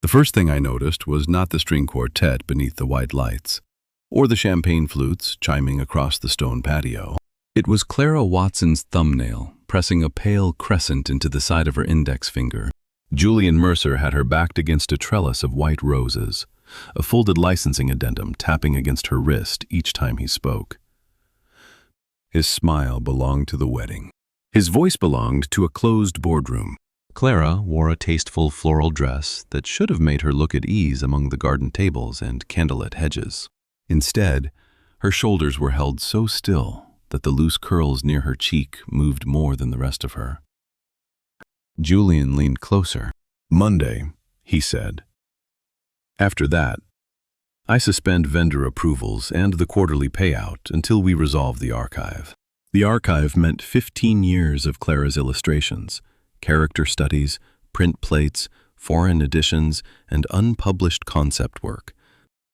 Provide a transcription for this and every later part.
The first thing I noticed was not the string quartet beneath the white lights, or the champagne flutes chiming across the stone patio. It was Clara Watson's thumbnail, pressing a pale crescent into the side of her index finger. Julian Mercer had her backed against a trellis of white roses, a folded licensing addendum tapping against her wrist each time he spoke. His smile belonged to the wedding. His voice belonged to a closed boardroom. Clara wore a tasteful floral dress that should have made her look at ease among the garden tables and candlelit hedges. Instead, her shoulders were held so still that the loose curls near her cheek moved more than the rest of her. Julian leaned closer. "Monday," he said. "After that, I suspend vendor approvals and the quarterly payout until we resolve the archive." The archive meant 15 years of Clara's illustrations, character studies, print plates, foreign editions, and unpublished concept work.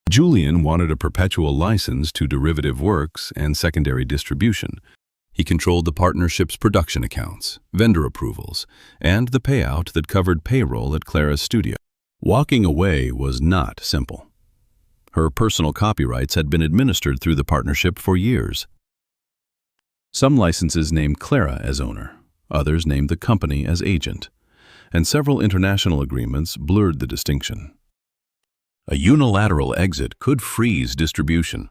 Julian wanted a perpetual license to derivative works and secondary distribution. He controlled the partnership's production accounts, vendor approvals, and the payout that covered payroll at Clara's studio. Walking away was not simple. Her personal copyrights had been administered through the partnership for years. Some licenses named Clara as owner, others named the company as agent, and several international agreements blurred the distinction. A unilateral exit could freeze distribution.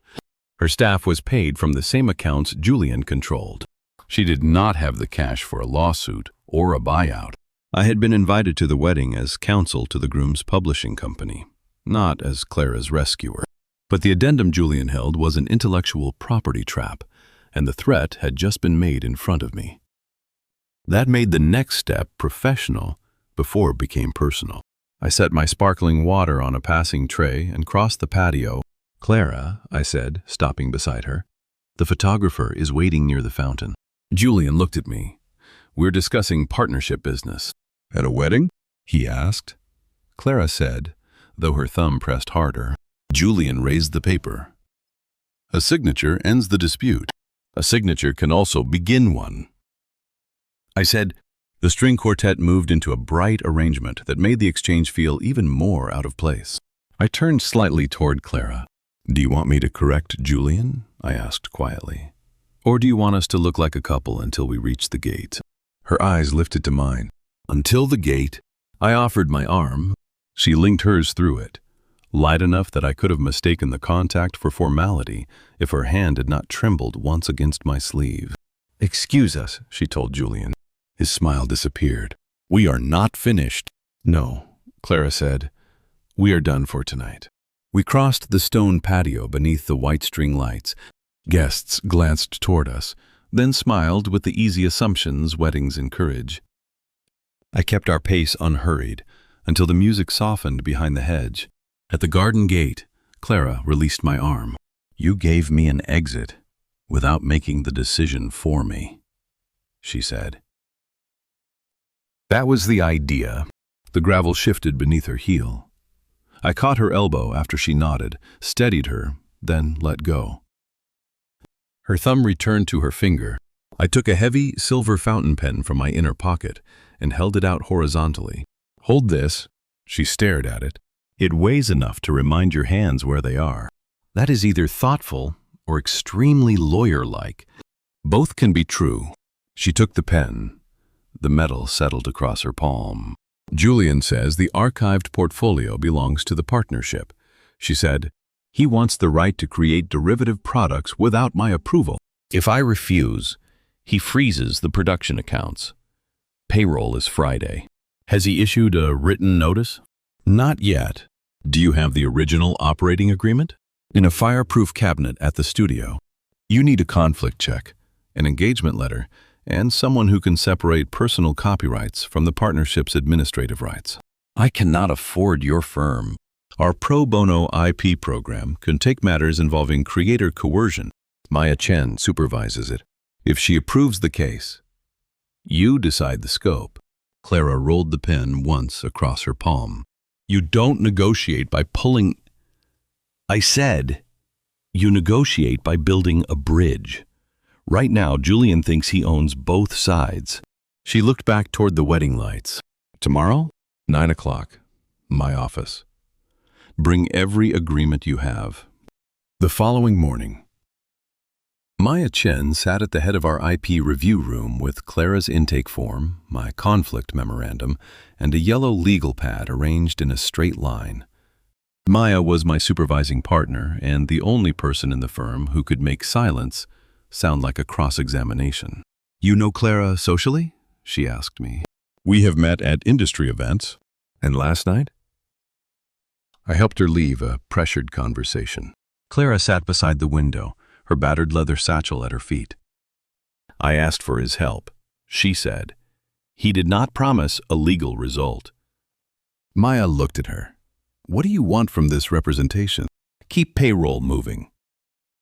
Her staff was paid from the same accounts Julian controlled. She did not have the cash for a lawsuit or a buyout. I had been invited to the wedding as counsel to the groom's publishing company, not as Clara's rescuer. But the addendum Julian held was an intellectual property trap, and the threat had just been made in front of me. That made the next step professional before it became personal. I set my sparkling water on a passing tray and crossed the patio. "Clara," I said, stopping beside her, "the photographer is waiting near the fountain." Julian looked at me. "We're discussing partnership business." "At a wedding?" he asked. Clara said, though her thumb pressed harder. Julian raised the paper. "A signature ends the dispute. A signature can also begin one." I said. The string quartet moved into a bright arrangement that made the exchange feel even more out of place. I turned slightly toward Clara. "Do you want me to correct Julian?" I asked quietly. "Or do you want us to look like a couple until we reach the gate?" Her eyes lifted to mine. "Until the gate." I offered my arm. She linked hers through it, light enough that I could have mistaken the contact for formality if her hand had not trembled once against my sleeve. "Excuse us," she told Julian. His smile disappeared. "We are not finished." "No," Clara said. "We are done for tonight." We crossed the stone patio beneath the white string lights. Guests glanced toward us, then smiled with the easy assumptions weddings encourage. I kept our pace unhurried until the music softened behind the hedge. At the garden gate, Clara released my arm. "You gave me an exit without making the decision for me," she said. That was the idea. The gravel shifted beneath her heel. I caught her elbow after she nodded, steadied her, then let go. Her thumb returned to her finger. I took a heavy silver fountain pen from my inner pocket and held it out horizontally. "Hold this." She stared at it. "It weighs enough to remind your hands where they are." That is either thoughtful or extremely lawyer-like. Both can be true. She took the pen. The metal settled across her palm. "Julian says the archived portfolio belongs to the partnership," she said. "He wants the right to create derivative products without my approval. If I refuse, he freezes the production accounts. Payroll is Friday." "Has he issued a written notice?" "Not yet." "Do you have the original operating agreement?" "In a fireproof cabinet at the studio." "You need a conflict check, an engagement letter, and someone who can separate personal copyrights from the partnership's administrative rights." "I cannot afford your firm." "Our pro bono IP program can take matters involving creator coercion. Maya Chen supervises it. If she approves the case, you decide the scope." Clara rolled the pen once across her palm. "You don't negotiate by pulling—" "I said, you negotiate by building a bridge. Right now, Julian thinks he owns both sides." She looked back toward the wedding lights. "Tomorrow? 9 o'clock. My office. Bring every agreement you have. The following morning, Maya Chen sat at the head of our IP review room with Clara's intake form, my conflict memorandum, and a yellow legal pad arranged in a straight line. Maya was my supervising partner and the only person in the firm who could make silence sound like a cross-examination. "You know Clara socially?" she asked me. "We have met at industry events." "And last night?" I helped her leave a pressured conversation. Clara sat beside the window, her battered leather satchel at her feet. I asked for his help. She said, "He did not promise a legal result." Maya looked at her. "What do you want from this representation?" "Keep payroll moving.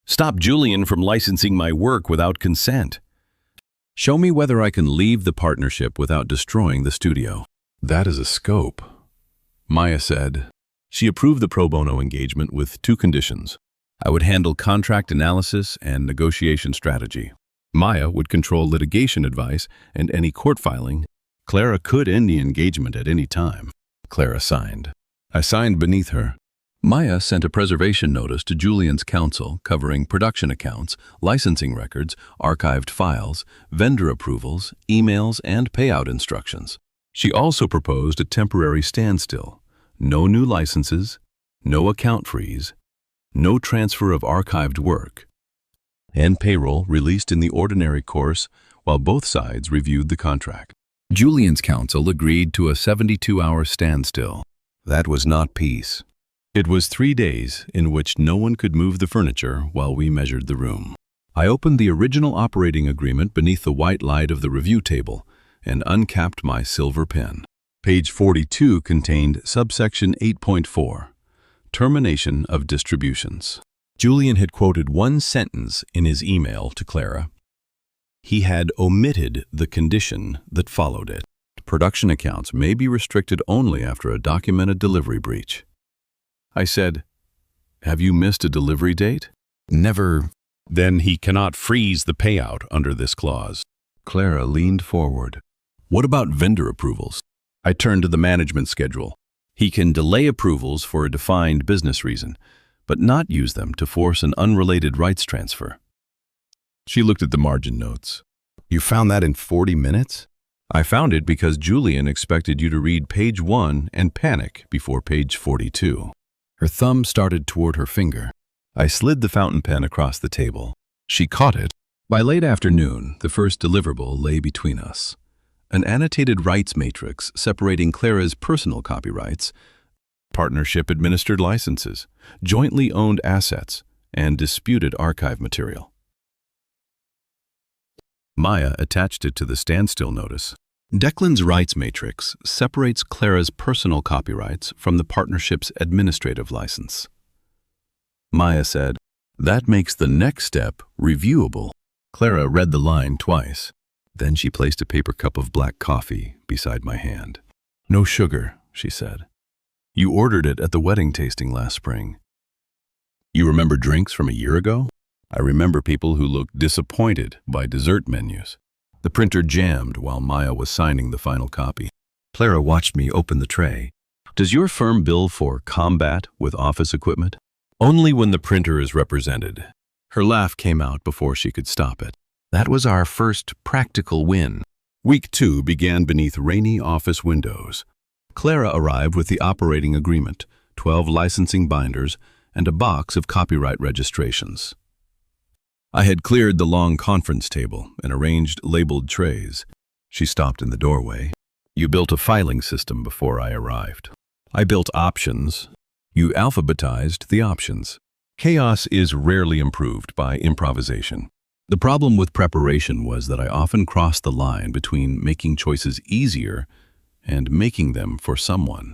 Stop Julian from licensing my work without consent. Show me whether I can leave the partnership without destroying the studio." "That is a scope," Maya said. She approved the pro bono engagement with 2 conditions. I would handle contract analysis and negotiation strategy. Maya would control litigation advice and any court filing. Clara could end the engagement at any time. Clara signed. I signed beneath her. Maya sent a preservation notice to Julian's counsel covering production accounts, licensing records, archived files, vendor approvals, emails, and payout instructions. She also proposed a temporary standstill. No new licenses, no account freeze, no transfer of archived work, and payroll released in the ordinary course while both sides reviewed the contract. Julian's counsel agreed to a 72-hour standstill. That was not peace. It was 3 days in which no one could move the furniture while we measured the room. I opened the original operating agreement beneath the white light of the review table and uncapped my silver pen. Page 42 contained subsection 8.4, Termination of Distributions. Julian had quoted one sentence in his email to Clara. He had omitted the condition that followed it. Production accounts may be restricted only after a documented delivery breach. I said, "Have you missed a delivery date?" "Never." "Then he cannot freeze the payout under this clause." Clara leaned forward. "What about vendor approvals?" I turned to the management schedule. He can delay approvals for a defined business reason, but not use them to force an unrelated rights transfer. She looked at the margin notes. "You found that in 40 minutes?" "I found it because Julian expected you to read page 1 and panic before page 42. Her thumb started toward her finger. I slid the fountain pen across the table. She caught it. By late afternoon, the first deliverable lay between us. An annotated rights matrix separating Clara's personal copyrights, partnership-administered licenses, jointly owned assets, and disputed archive material. Maya attached it to the standstill notice. Declan's rights matrix separates Clara's personal copyrights from the partnership's administrative license. Maya said, "That makes the next step reviewable." Clara read the line twice. Then she placed a paper cup of black coffee beside my hand. "No sugar," she said. "You ordered it at the wedding tasting last spring." "You remember drinks from a year ago?" "I remember people who looked disappointed by dessert menus." The printer jammed while Maya was signing the final copy. Clara watched me open the tray. "Does your firm bill for combat with office equipment?" "Only when the printer is represented." Her laugh came out before she could stop it. That was our first practical win. Week 2 began beneath rainy office windows. Clara arrived with the operating agreement, 12 licensing binders, and a box of copyright registrations. I had cleared the long conference table and arranged labeled trays. She stopped in the doorway. "You built a filing system before I arrived." "I built options." "You alphabetized the options." Chaos is rarely improved by improvisation. The problem with preparation was that I often crossed the line between making choices easier and making them for someone.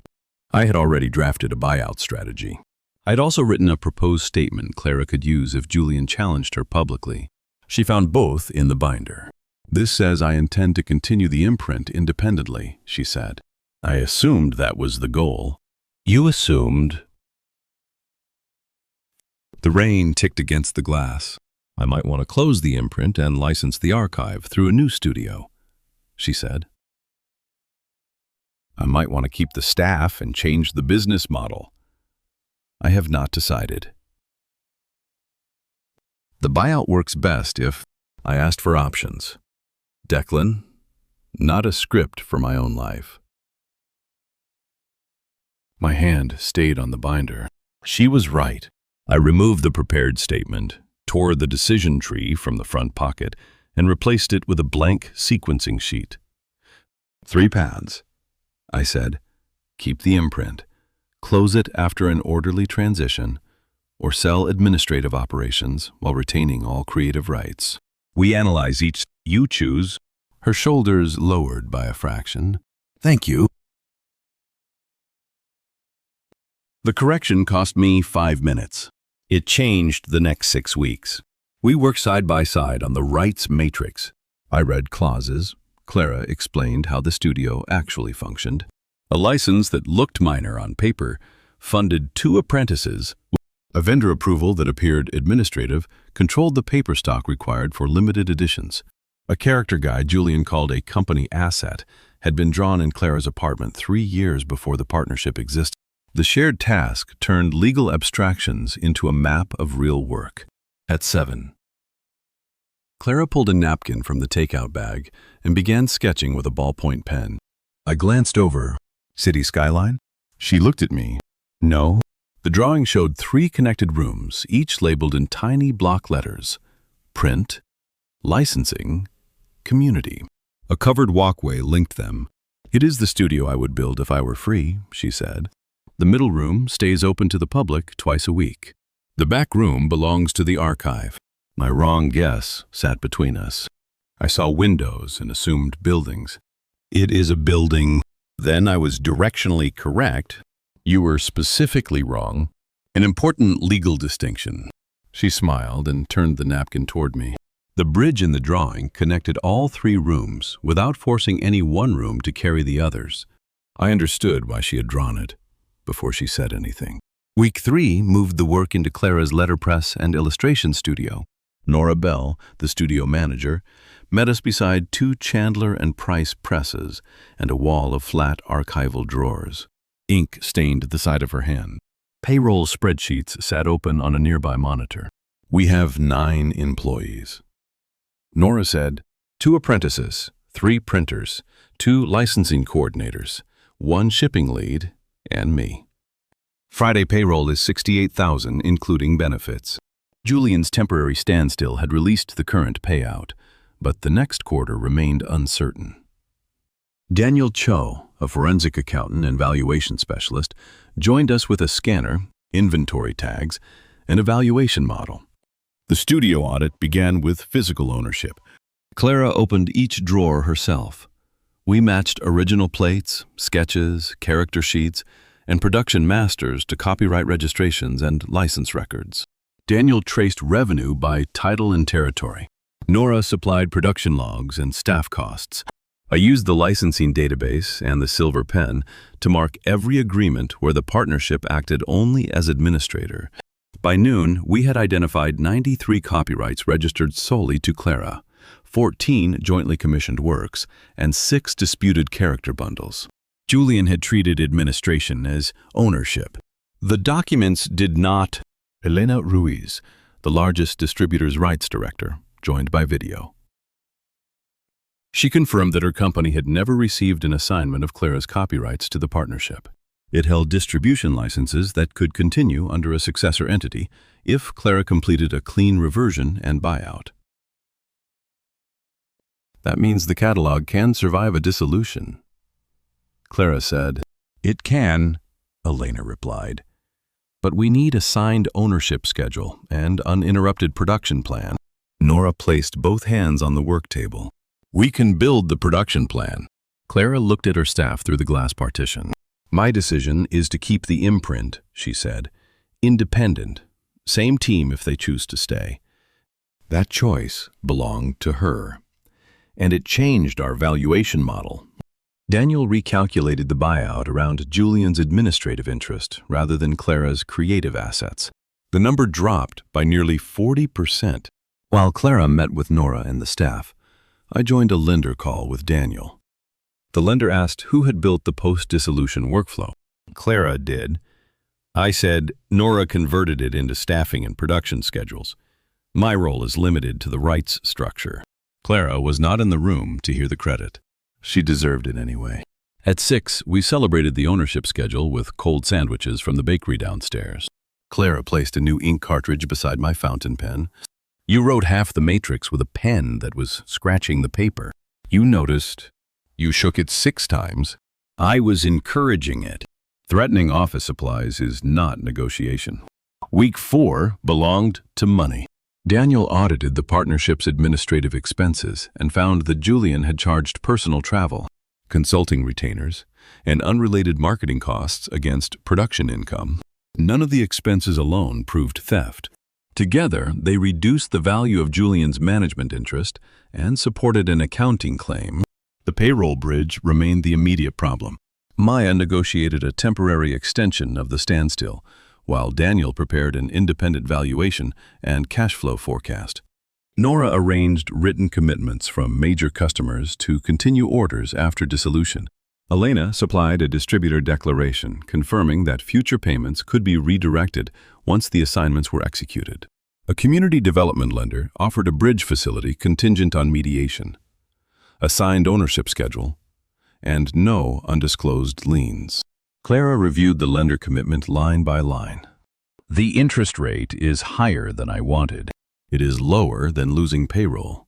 I had already drafted a buyout strategy. I'd also written a proposed statement Clara could use if Julian challenged her publicly. She found both in the binder. "This says I intend to continue the imprint independently," she said. I assumed that was the goal. "You assumed?" The rain ticked against the glass. "I might want to close the imprint and license the archive through a new studio," she said. I might want to keep the staff and change the business model. I have not decided. The buyout works best if I asked for options. Declan, not a script for my own life. My hand stayed on the binder. She was right. I removed the prepared statement, tore the decision tree from the front pocket, and replaced it with a blank sequencing sheet. 3 paths, I said. Keep the imprint, close it after an orderly transition, or sell administrative operations while retaining all creative rights. We analyze each. You choose. Her shoulders lowered by a fraction. Thank you. The correction cost me 5 minutes. It changed the next 6 weeks. We worked side by side on the rights matrix. I read clauses. Clara explained how the studio actually functioned. A license that looked minor on paper funded 2 apprentices. A vendor approval that appeared administrative controlled the paper stock required for limited editions. A character guide Julian called a company asset had been drawn in Clara's apartment 3 years before the partnership existed. The shared task turned legal abstractions into a map of real work. At 7. Clara pulled a napkin from the takeout bag and began sketching with a ballpoint pen. I glanced over. City skyline? She looked at me. No. The drawing showed 3 connected rooms, each labeled in tiny block letters. Print, licensing, community. A covered walkway linked them. It is the studio I would build if I were free, she said. The middle room stays open to the public twice a week. The back room belongs to the archive. My wrong guess sat between us. I saw windows and assumed buildings. It is a building. Then I was directionally correct. You were specifically wrong. An important legal distinction. She smiled and turned the napkin toward me. The bridge in the drawing connected all 3 rooms without forcing any one room to carry the others. I understood why she had drawn it before she said anything. Week 3 moved the work into Clara's letterpress and illustration studio. Nora Bell, the studio manager, met us beside 2 Chandler and Price presses and a wall of flat archival drawers. Ink stained the side of her hand. Payroll spreadsheets sat open on a nearby monitor. We have 9 employees. Nora said, 2 apprentices, 3 printers, 2 licensing coordinators, 1 shipping lead, and me. Friday payroll is $68,000, including benefits. Julian's temporary standstill had released the current payout, but the next quarter remained uncertain. Daniel Cho, a forensic accountant and valuation specialist, joined us with a scanner, inventory tags, and a valuation model. The studio audit began with physical ownership. Clara opened each drawer herself. We matched original plates, sketches, character sheets, and production masters to copyright registrations and license records. Daniel traced revenue by title and territory. Nora supplied production logs and staff costs. I used the licensing database and the silver pen to mark every agreement where the partnership acted only as administrator. By noon, we had identified 93 copyrights registered solely to Clara, 14 jointly commissioned works, and 6 disputed character bundles. Julian had treated administration as ownership. The documents did not. Elena Ruiz, the largest distributor's rights director, joined by video. She confirmed that her company had never received an assignment of Clara's copyrights to the partnership. It held distribution licenses that could continue under a successor entity if Clara completed a clean reversion and buyout. That means the catalog can survive a dissolution. Clara said. It can, Elena replied. But we need a signed ownership schedule and uninterrupted production plan. Nora placed both hands on the work table. We can build the production plan. Clara looked at her staff through the glass partition. My decision is to keep the imprint, she said. Independent. Same team if they choose to stay. That choice belonged to her. And it changed our valuation model. Daniel recalculated the buyout around Julian's administrative interest rather than Clara's creative assets. The number dropped by nearly 40%. While Clara met with Nora and the staff, I joined a lender call with Daniel. The lender asked who had built the post-dissolution workflow. Clara did. I said Nora converted it into staffing and production schedules. My role is limited to the rights structure. Clara was not in the room to hear the credit. She deserved it anyway. At 6, we celebrated the ownership schedule with cold sandwiches from the bakery downstairs. Clara placed a new ink cartridge beside my fountain pen. You wrote half the matrix with a pen that was scratching the paper. You noticed. You shook it 6 times. I was encouraging it. Threatening office supplies is not negotiation. Week 4 belonged to money. Daniel audited the partnership's administrative expenses and found that Julian had charged personal travel, consulting retainers, and unrelated marketing costs against production income. None of the expenses alone proved theft. Together, they reduced the value of Julian's management interest and supported an accounting claim. The payroll bridge remained the immediate problem. Maya negotiated a temporary extension of the standstill, while Daniel prepared an independent valuation and cash flow forecast. Nora arranged written commitments from major customers to continue orders after dissolution. Elena supplied a distributor declaration confirming that future payments could be redirected once the assignments were executed. A community development lender offered a bridge facility contingent on mediation, a signed ownership schedule, and no undisclosed liens. Clara reviewed the lender commitment line by line. The interest rate is higher than I wanted. It is lower than losing payroll.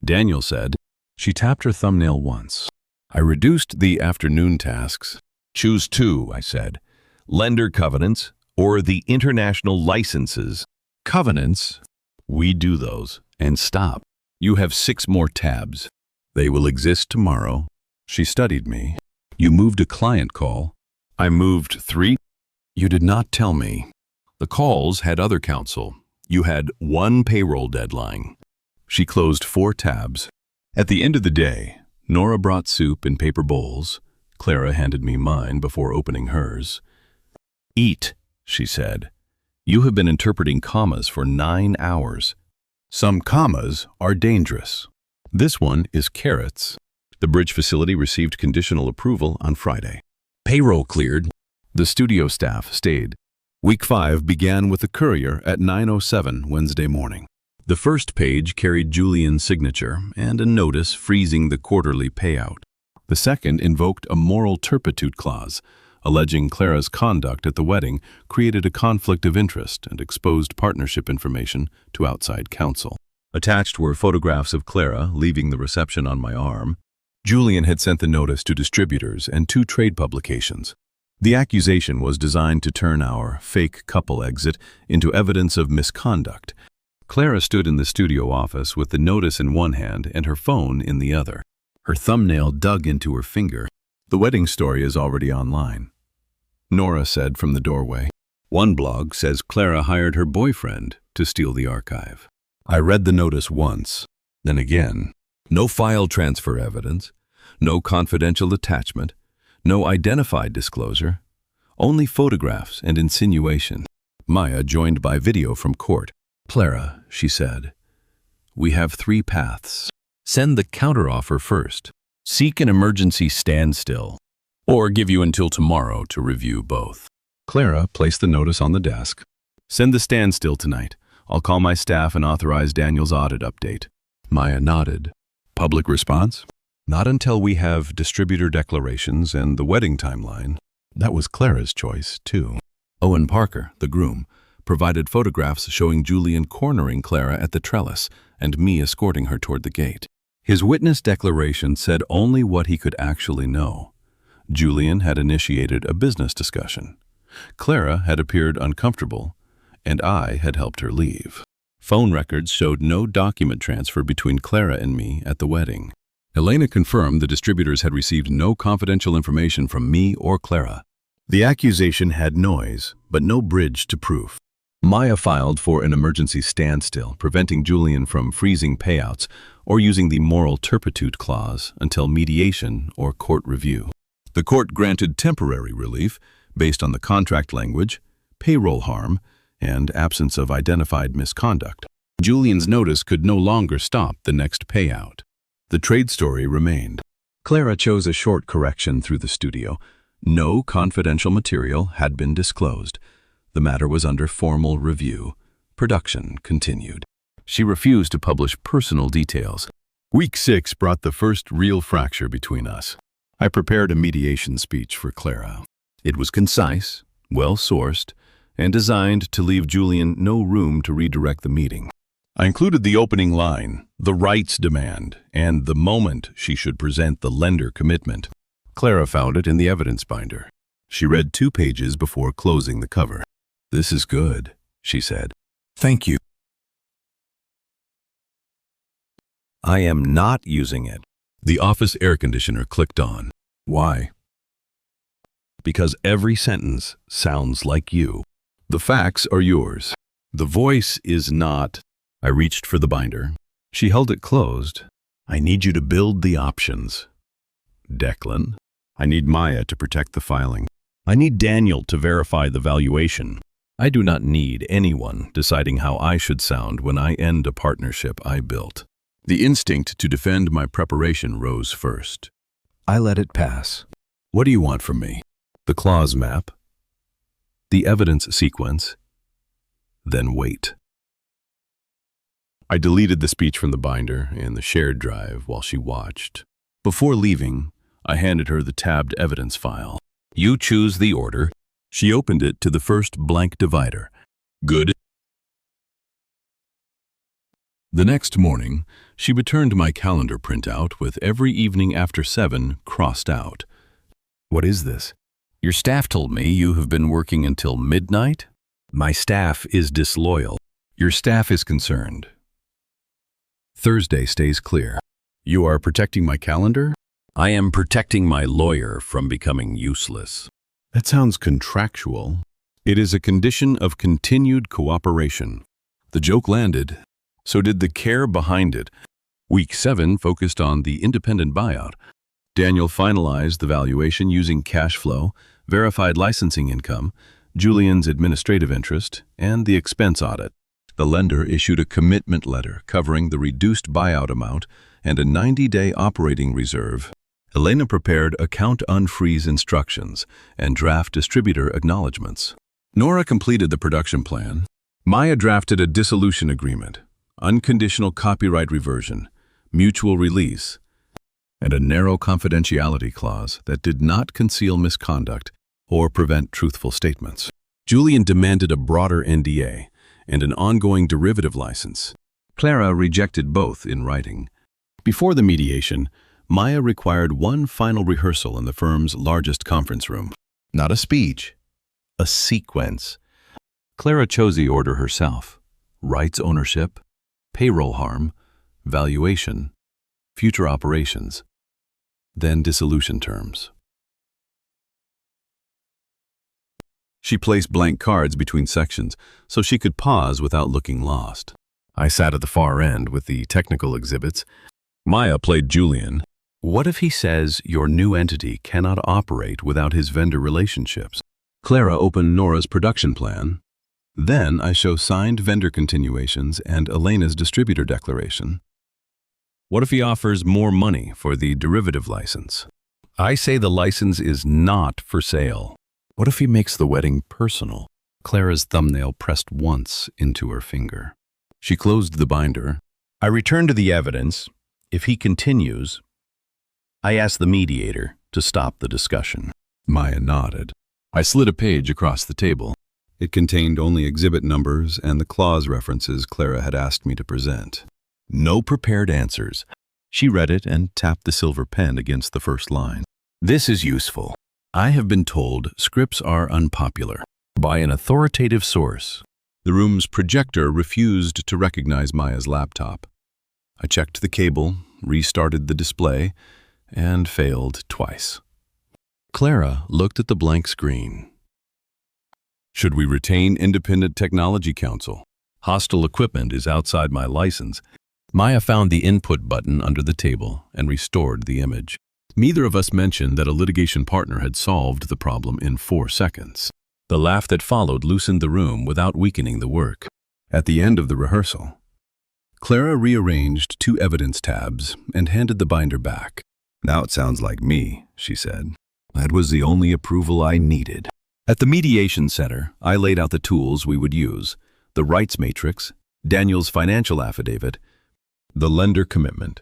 Daniel said. She tapped her thumbnail once. I reduced the afternoon tasks. Choose 2, I said. Lender covenants or the international licenses. Covenants? We do those. And stop. You have 6 more tabs. They will exist tomorrow. She studied me. You moved a client call. I moved 3. You did not tell me. The calls had other counsel. You had 1 payroll deadline. She closed 4 tabs. At the end of the day, Nora brought soup in paper bowls. Clara handed me mine before opening hers. Eat, she said. You have been interpreting commas for 9 hours. Some commas are dangerous. This one is carrots. The bridge facility received conditional approval on Friday. Payroll cleared. The studio staff stayed. Week 5 began with the courier at 9:07 Wednesday morning. The first page carried Julian's signature and a notice freezing the quarterly payout. The second invoked a moral turpitude clause, alleging Clara's conduct at the wedding created a conflict of interest and exposed partnership information to outside counsel. Attached were photographs of Clara leaving the reception on my arm. Julian had sent the notice to distributors and 2 trade publications. The accusation was designed to turn our fake couple exit into evidence of misconduct. Clara stood in the studio office with the notice in one hand and her phone in the other. Her thumbnail dug into her finger. The wedding story is already online, Nora said from the doorway. One blog says Clara hired her boyfriend to steal the archive. I read the notice once, then again. No file transfer evidence, no confidential attachment, no identified disclosure, only photographs and insinuation. Maya joined by video from court. Clara, she said, we have 3 paths. Send the counteroffer first. Seek an emergency standstill, or give you until tomorrow to review both. Clara placed the notice on the desk. Send the standstill tonight. I'll call my staff and authorize Daniel's audit update. Maya nodded. Public response? Not until we have distributor declarations and the wedding timeline. That was Clara's choice, too. Owen Parker, the groom, provided photographs showing Julian cornering Clara at the trellis and me escorting her toward the gate. His witness declaration said only what he could actually know. Julian had initiated a business discussion. Clara had appeared uncomfortable, and I had helped her leave. Phone records showed no document transfer between Clara and me at the wedding. Elena confirmed the distributors had received no confidential information from me or Clara. The accusation had noise, but no bridge to proof. Maya filed for an emergency standstill, preventing Julian from freezing payouts or using the moral turpitude clause until mediation or court review. The court granted temporary relief based on the contract language, payroll harm, and absence of identified misconduct. Julian's notice could no longer stop the next payout. The trade story remained. Clara chose a short correction through the studio. No confidential material had been disclosed. The matter was under formal review. Production continued. She refused to publish personal details. Week 6 brought the first real fracture between us. I prepared a mediation speech for Clara. It was concise, well-sourced, and designed to leave Julian no room to redirect the meeting. I included the opening line, the rights demand, and the moment she should present the lender commitment. Clara found it in the evidence binder. She read 2 pages before closing the cover. "This is good," she said. "Thank you." "I am not using it." The office air conditioner clicked on. "Why?" "Because every sentence sounds like you. The facts are yours. The voice is not." I reached for the binder. She held it closed. "I need you to build the options. Declan. I need Maya to protect the filing. I need Daniel to verify the valuation. I do not need anyone deciding how I should sound when I end a partnership I built." The instinct to defend my preparation rose first. I let it pass. "What do you want from me?" "The clause map, the evidence sequence, then wait." I deleted the speech from the binder and the shared drive while she watched. Before leaving, I handed her the tabbed evidence file. "You choose the order." She opened it to the first blank divider. "Good." The next morning, she returned my calendar printout with every evening after 7 crossed out. "What is this?" "Your staff told me you have been working until midnight." "My staff is disloyal." "Your staff is concerned." Thursday stays clear. "You are protecting my calendar?" "I am protecting my lawyer from becoming useless." That sounds contractual. "It is a condition of continued cooperation." The joke landed. So did the care behind it. Week 7 focused on the independent buyout. Daniel finalized the valuation using cash flow, verified licensing income, Julian's administrative interest, and the expense audit. The lender issued a commitment letter covering the reduced buyout amount and a 90-day operating reserve. Elena prepared account unfreeze instructions and draft distributor acknowledgments. Nora completed the production plan. Maya drafted a dissolution agreement, unconditional copyright reversion, mutual release, and a narrow confidentiality clause that did not conceal misconduct or prevent truthful statements. Julian demanded a broader NDA and an ongoing derivative license. Clara rejected both in writing. Before the mediation, Maya required one final rehearsal in the firm's largest conference room. Not a speech, a sequence. Clara chose the order herself: rights ownership, payroll harm, valuation, future operations, then dissolution terms. She placed blank cards between sections so she could pause without looking lost. I sat at the far end with the technical exhibits. Maya played Julian. What if he says your new entity cannot operate without his vendor relationships? Clara opened Nora's production plan. Then I show signed vendor continuations and Elena's distributor declaration. What if he offers more money for the derivative license? I say the license is not for sale. What if he makes the wedding personal? Clara's thumbnail pressed once into her finger. She closed the binder. I return to the evidence. If he continues, I ask the mediator to stop the discussion. Maya nodded. I slid a page across the table. It contained only exhibit numbers and the clause references Clara had asked me to present. No prepared answers. She read it and tapped the silver pen against the first line. This is useful. I have been told scripts are unpopular by an authoritative source. The room's projector refused to recognize Maya's laptop. I checked the cable, restarted the display, and failed twice. Clara looked at the blank screen. Should we retain independent technology counsel? Hostile equipment is outside my license. Maya found the input button under the table and restored the image. Neither of us mentioned that a litigation partner had solved the problem in 4 seconds. The laugh that followed loosened the room without weakening the work. At the end of the rehearsal, Clara rearranged 2 evidence tabs and handed the binder back. Now it sounds like me, she said. That was the only approval I needed. At the Mediation Center, I laid out the tools we would use: the rights matrix, Daniel's financial affidavit, the lender commitment,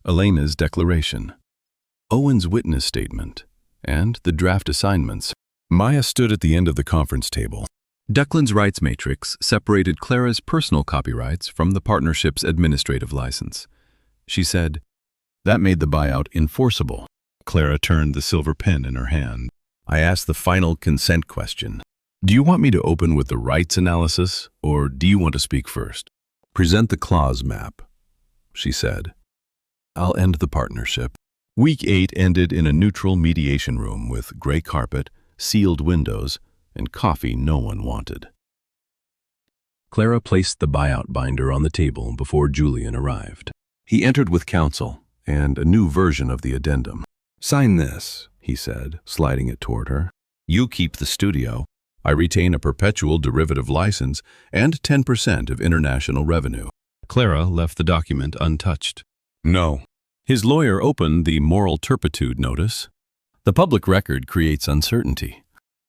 Elena's declaration, Owen's witness statement, and the draft assignments. Maya stood at the end of the conference table. Declan's rights matrix separated Clara's personal copyrights from the partnership's administrative license. She said, "That made the buyout enforceable." Clara turned the silver pen in her hand. I asked the final consent question. "Do you want me to open with the rights analysis, or do you want to speak first?" "Present the clause map," she said. "I'll end the partnership." Week 8 ended in a neutral mediation room with gray carpet, sealed windows, and coffee no one wanted. Clara placed the buyout binder on the table before Julian arrived. He entered with counsel and a new version of the addendum. "Sign this," he said, sliding it toward her. "You keep the studio. I retain a perpetual derivative license and 10% of international revenue." Clara left the document untouched. "No." His lawyer opened the moral turpitude notice. "The public record creates uncertainty."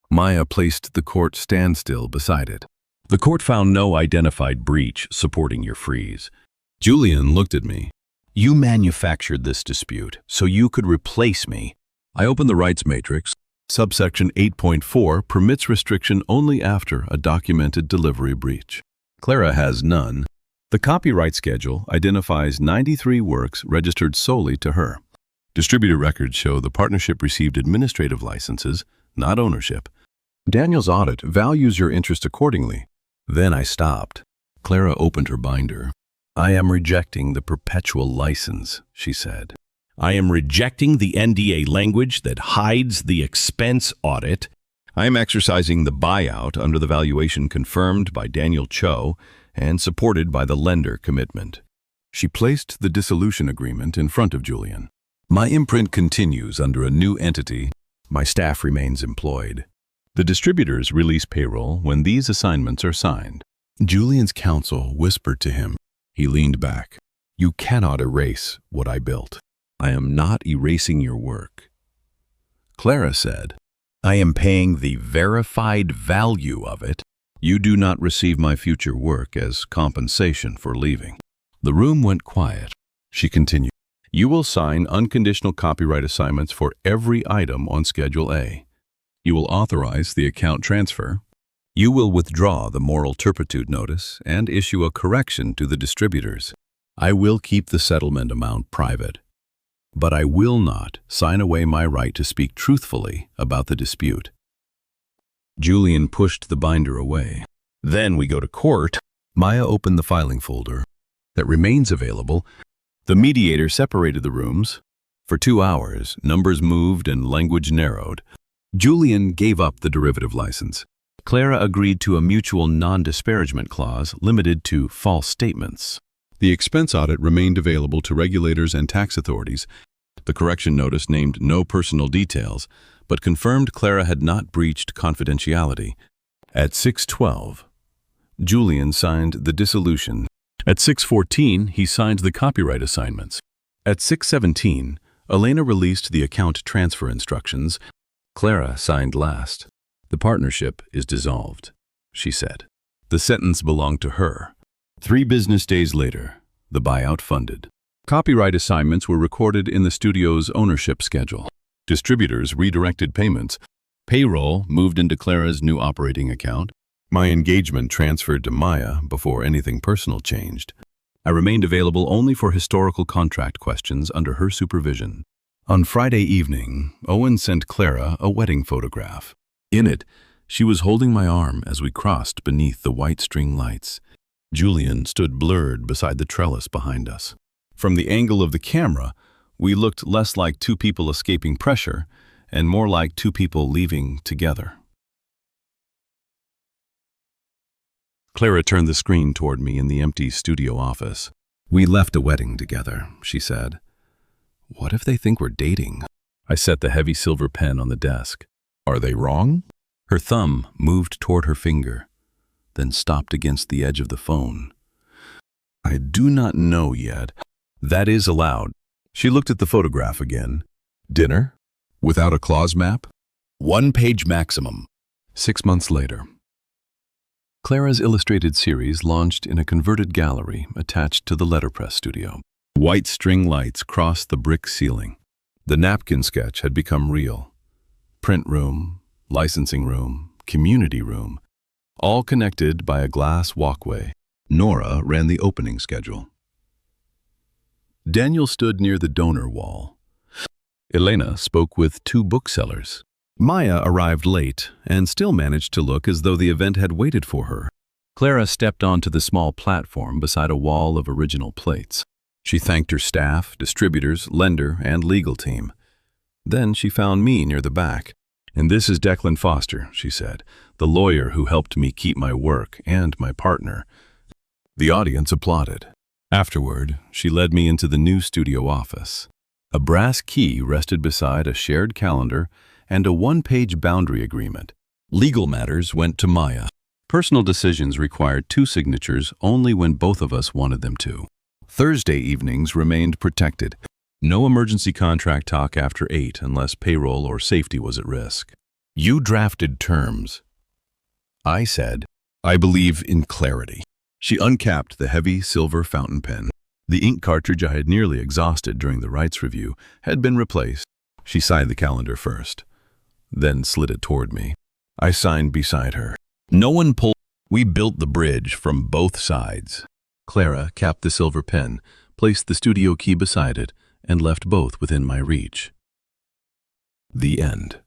Maya placed the court standstill beside it. "The court found no identified breach supporting your freeze." Julian looked at me. "You manufactured this dispute so you could replace me." I opened the rights matrix. Subsection 8.4 permits restriction only after a documented delivery breach. Clara has none. The copyright schedule identifies 93 works registered solely to her. Distributor records show the partnership received administrative licenses, not ownership. Daniel's audit values your interest accordingly. Then I stopped. Clara opened her binder. "I am rejecting the perpetual license," she said. "I am rejecting the NDA language that hides the expense audit. I am exercising the buyout under the valuation confirmed by Daniel Cho and supported by the lender commitment." She placed the dissolution agreement in front of Julian. "My imprint continues under a new entity. My staff remains employed. The distributors release payroll when these assignments are signed." Julian's counsel whispered to him. He leaned back. "You cannot erase what I built." "I am not erasing your work." Clara said, "I am paying the verified value of it. You do not receive my future work as compensation for leaving." The room went quiet. She continued, "You will sign unconditional copyright assignments for every item on Schedule A. You will authorize the account transfer. You will withdraw the moral turpitude notice and issue a correction to the distributors. I will keep the settlement amount private, but I will not sign away my right to speak truthfully about the dispute." Julian pushed the binder away. "Then we go to court." Maya opened the filing folder. "That remains available." The mediator separated the rooms. For 2 hours, numbers moved and language narrowed. Julian gave up the derivative license. Clara agreed to a mutual non-disparagement clause limited to false statements. The expense audit remained available to regulators and tax authorities. The correction notice named no personal details, but confirmed Clara had not breached confidentiality. At 6:12, Julian signed the dissolution. At 6:14, he signed the copyright assignments. At 6:17, Elena released the account transfer instructions. Clara signed last. "The partnership is dissolved," she said. The sentence belonged to her. 3 business days later, the buyout funded. Copyright assignments were recorded in the studio's ownership schedule. Distributors redirected payments. Payroll moved into Clara's new operating account. My engagement transferred to Maya before anything personal changed. I remained available only for historical contract questions under her supervision. On Friday evening, Owen sent Clara a wedding photograph. In it, she was holding my arm as we crossed beneath the white string lights. Julian stood blurred beside the trellis behind us. From the angle of the camera, we looked less like 2 people escaping pressure and more like 2 people leaving together. Clara turned the screen toward me in the empty studio office. "We left a wedding together," she said. "What if they think we're dating?" I set the heavy silver pen on the desk. "Are they wrong?" Her thumb moved toward her finger, then stopped against the edge of the phone. "I do not know yet." "That is allowed." She looked at the photograph again. Dinner? Without a clause map? 1 page maximum. 6 months later. Clara's illustrated series launched in a converted gallery attached to the letterpress studio. White string lights crossed the brick ceiling. The napkin sketch had become real. Print room, licensing room, community room, all connected by a glass walkway. Nora ran the opening schedule. Daniel stood near the donor wall. Elena spoke with 2 booksellers. Maya arrived late and still managed to look as though the event had waited for her. Clara stepped onto the small platform beside a wall of original plates. She thanked her staff, distributors, lender, and legal team. Then she found me near the back. "And this is Declan Foster," she said, "the lawyer who helped me keep my work and my partner." The audience applauded. Afterward, she led me into the new studio office. A brass key rested beside a shared calendar and a 1-page boundary agreement. Legal matters went to Maya. Personal decisions required 2 signatures only when both of us wanted them to. Thursday evenings remained protected. No emergency contract talk after 8 unless payroll or safety was at risk. "You drafted terms." I said, "I believe in clarity." She uncapped the heavy silver fountain pen. The ink cartridge I had nearly exhausted during the rights review had been replaced. She signed the calendar first, then slid it toward me. I signed beside her. "No one pulled. We built the bridge from both sides." Clara capped the silver pen, placed the studio key beside it, and left both within my reach. The end.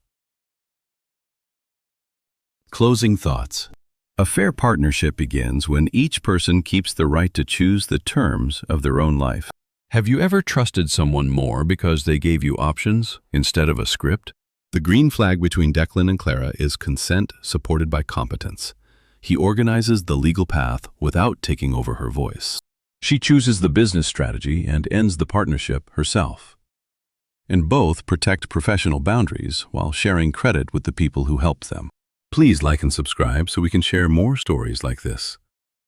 Closing thoughts. A fair partnership begins when each person keeps the right to choose the terms of their own life. Have you ever trusted someone more because they gave you options instead of a script? The green flag between Declan and Clara is consent supported by competence. He organizes the legal path without taking over her voice. She chooses the business strategy and ends the partnership herself. And both protect professional boundaries while sharing credit with the people who helped them. Please like and subscribe so we can share more stories like this.